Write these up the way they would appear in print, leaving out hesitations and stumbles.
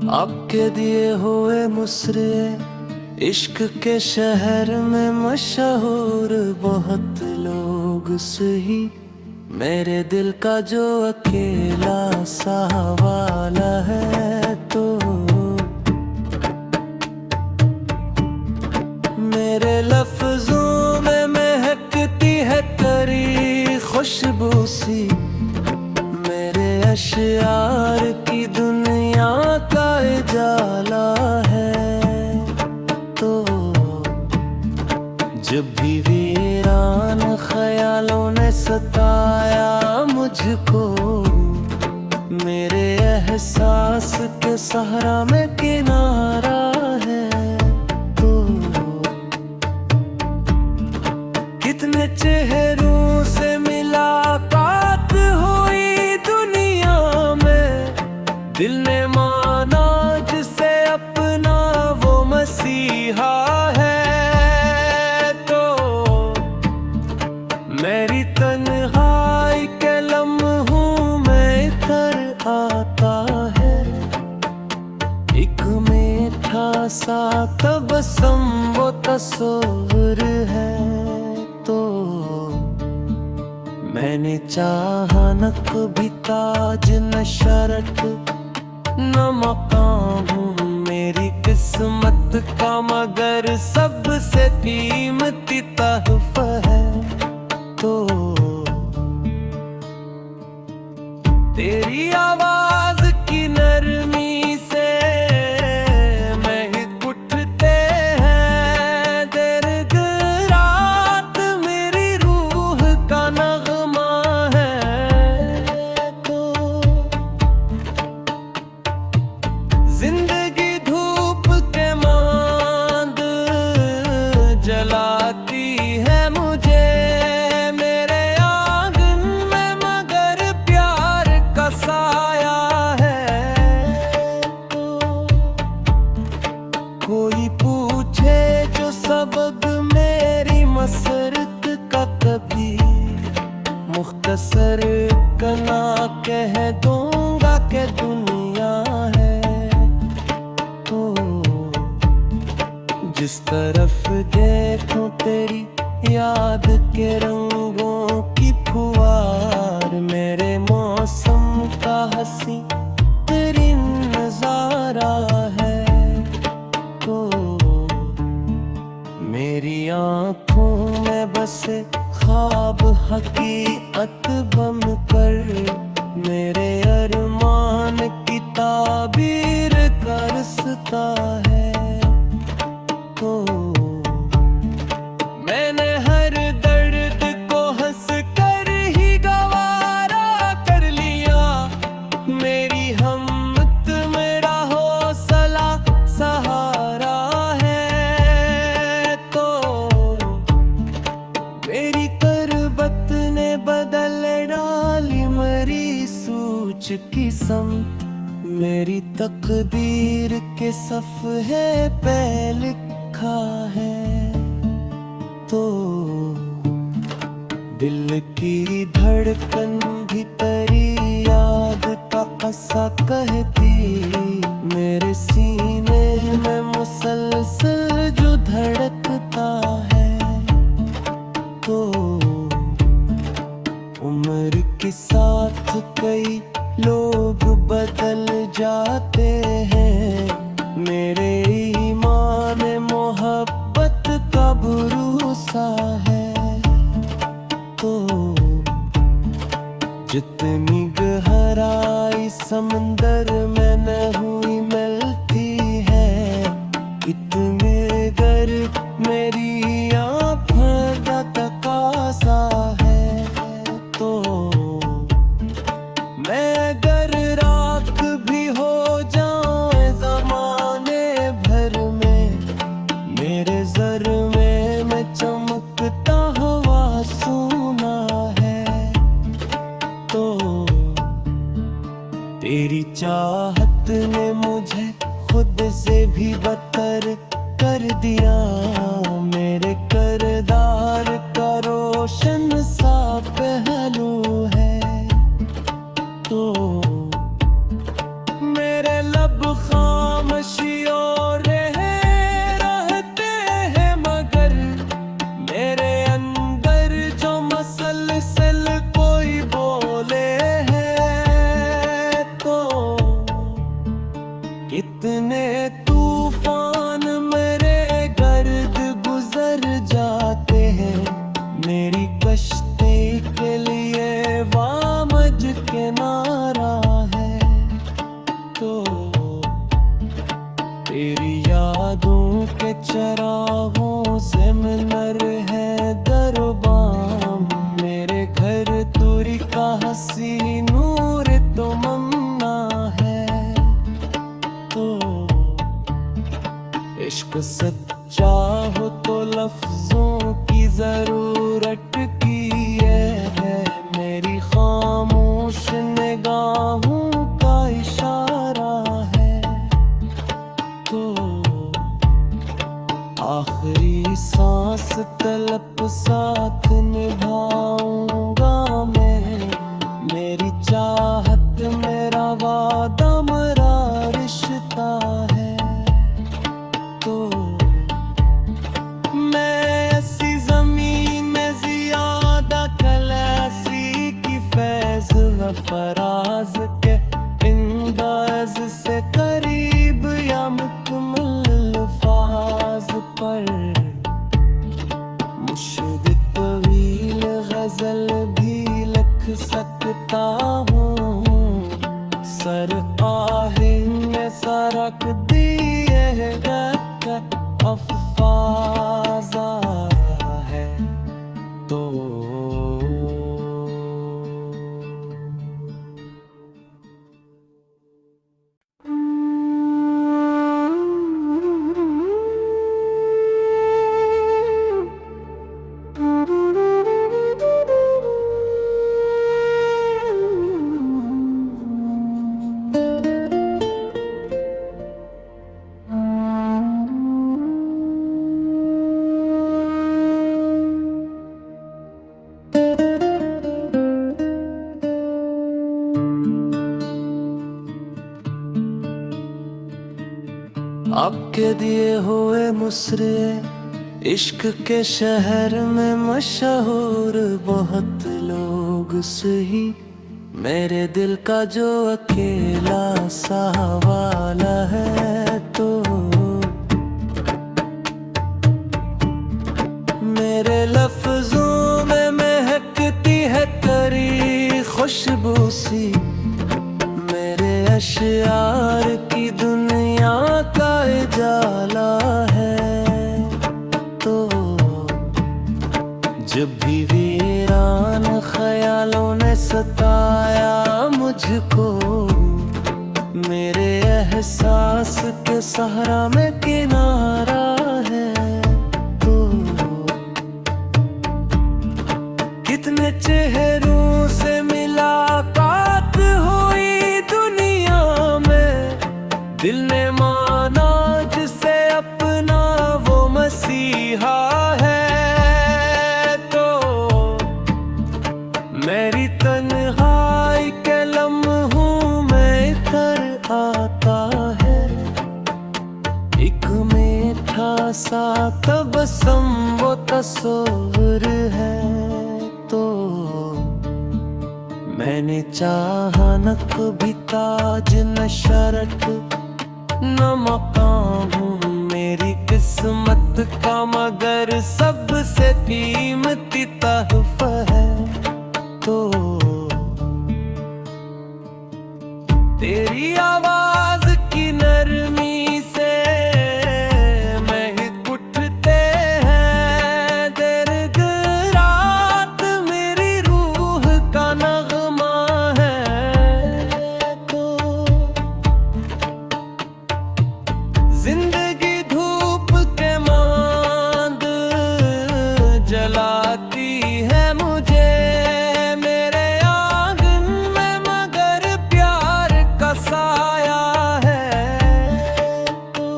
आपके दिए हुए मुसरे इश्क के शहर में मशहूर बहुत लोग सही, मेरे दिल का जो अकेला सा वाला है। तो मेरे लफ्जों में महकती है तेरी खुशबू सी, मेरे अशआर की दुनिया का उजाला है। तो जब भी वीरान ख्यालों ने सताया मुझको, मेरे एहसास के सहारा में किनारा है। तो कितने चेहरों से मुलाकात हुई दुनिया में, दिल ने माना जिसे अपना वो मसीहा है। तो मेरी तन्हाई के लम्हों में कर आता है एक मीठा सा तबस्सुम, वो तस्वीर है। तो मैंने चाहा न कभी ताज न शरत न मकाम हूँ मेरी किस्मत का, मगर सबसे कीमती तोहफा है। तो तेरी आवाज की नरमी से महक उठते हैं दर्द रात, मेरी रूह का नगमा है। तो जिंदगी धूप के मांद जलाती है मुझे मेरे आंगन में, मगर प्यार का साया है। तो कोई पूछे जो सबब मेरी मसरत का, कभी मुख्तसर कना कह दूंगा कि दुनिया है। तो जिस तरफ देखूं तेरी याद के रंगों की फुहार, मेरे मौसम का हंसी तेरी नजारा है। तो मेरी आंखों में बसे ख्वाब हकीकत बन कर, मेरे अरमान की ताबीर करसता है। तो मैंने हर दर्द को हंस कर ही गवारा कर लिया, मेरी हमत मेरा हौसला सहारा है। तो मेरी करबत ने बदल डाली मरी सूच की समत, मेरी तकदीर के सफ़े पे लिखा है। तो दिल की धड़कन भी तेरी याद का कसा कहती, मेरे सीने में मुसलसल जो धड़कता है। तो उम्र के साथ कई लोग बदल जाते हैं, मेरे ईमान मोहब्बत का भरोसा है। तो जितनी गहराई समंदर में न हुई मिलती है, इतने गर्क मेरी आँखों का तकाजा है। तो मैं अगर राख भी हो जाऊं ज़माने भर में, मेरे ज़र में मैं चमकता हुआ सोना है। तो तेरी चाहत ने मुझे खुद से भी बदतर कर दिया, मेरे किरदार का रोशन सा पहलू है। तो मेरे लब खां इश्क सच्चा हो तो लफ्जों की जरूरत की है, मेरी खामोश निगाहों का इशारा है। तो आखिरी सांस तलब साथ निभाऊंगा मैं, मेरी चाहत मेरा वादा मेरा रिश्ता है। तो मैं ऐसी जमीन में जियादा कल ऐसी की फैज फराज के इंदाज से करीब या मुकम्मल अल्फाज पर मुश्किल तवील गजल भी लिख सकता हूँ। सर आहें में सरक दिए अफ़ाज़ा है। तो आपके दिए हुए मुसरे इश्क के शहर में मशहूर बहुत लोग सही, मेरे दिल का जो अकेला सा वाला है। तो मेरे लफ्जों में महकती है तेरी खुशबू सी, मेरे अशआर की दुनिया का उजाला है। तो जब भी वीरान ख्यालों ने सताया मुझको, मेरे एहसास के सहारा में किनारा है। तो कितने चेहरों से मुलाकात हुई दुनिया में, दिल ने माना जिसे अपना वो मसीहा है। तो मेरी तन्हाई के लम्हों में इतर आता है एक मीठा सा तबस्सुम, वो तस्वीर है। तो मैंने चाहा न कभी ताज न शरत न मकाम हूँ मेरी किस्मत का, मगर सबसे कीमती तोहफा है। तो तेरी आवाज की नरमी से महक उठते हैं दर्द रात, मेरी रूह का नगमा है। तो जिंदगी धूप के मांद जलाती है मुझे मेरे आंगन में, मगर प्यार का साया है। तो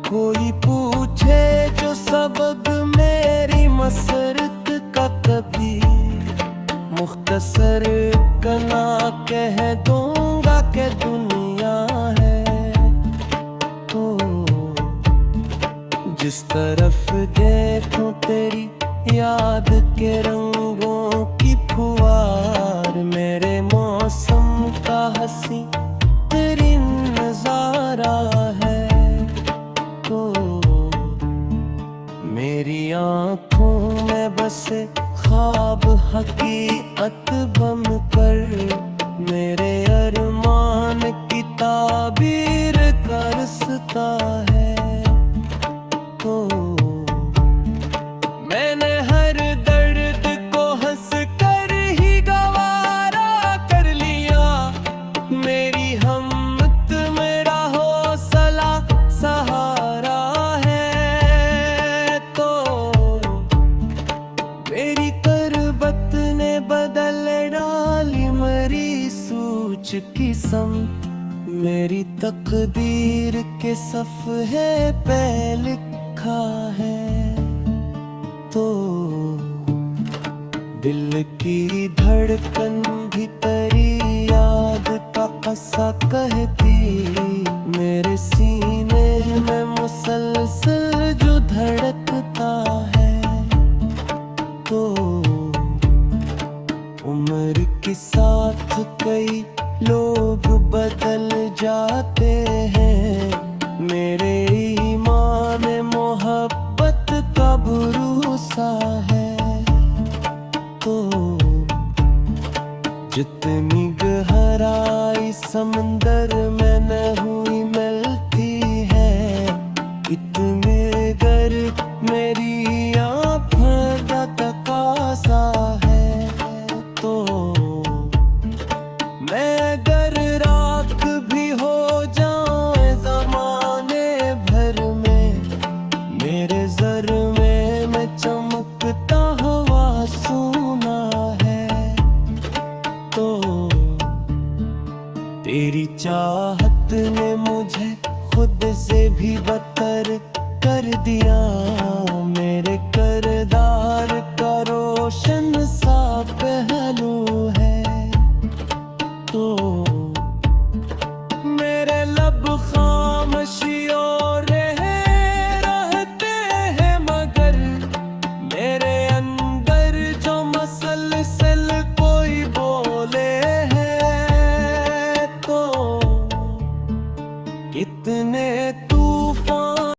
कोई पूछे जो सबब मेरी मसरत का, कभी मुख्तसर कना कह दूंगा कि दुनिया है। तो जिस तरफ देखूं तेरी याद के रंगों की फुहार, मेरे मौसम का हंसी तेरी नजारा है। तो मेरी आँखों में बसे ख्वाब हकीकत बन कर, मेरे अरमान की ताबीर तरसता है। तो मैंने हर दर्द को हंस कर ही गवारा कर लिया, मेरी हिम्मत मेरा हौसला सहारा कुछ किस्म मेरी तकदीर के सफ़हे पे लिखा है। तो दिल की धड़कन भी तेरी याद का क़स्सा कहती, मेरे सीने में मुसलसल जो धड़कता है। तो उम्र के साथ कई लोग बदल जाते हैं, मेरे ईमान में मोहब्बत का भरोसा है। तो जितनी गहराई समंदर में न हुई मिलती है, इतने गर्क मेरी आँखों का तकाज़ा है। तो मैं अगर राख भी हो जाऊं ज़माने भर में, मेरे ज़र में मैं चमकता हुआ सोना है। तो तेरी चाहत ने मुझे खुद से भी बदतर कर दिया, मेरे किरदार का रोशन सा पहलू है। तो मेरे लब खामोशियों रहते हैं, मगर मेरे अंदर जो मसलसल कोई बोले है। तो कितने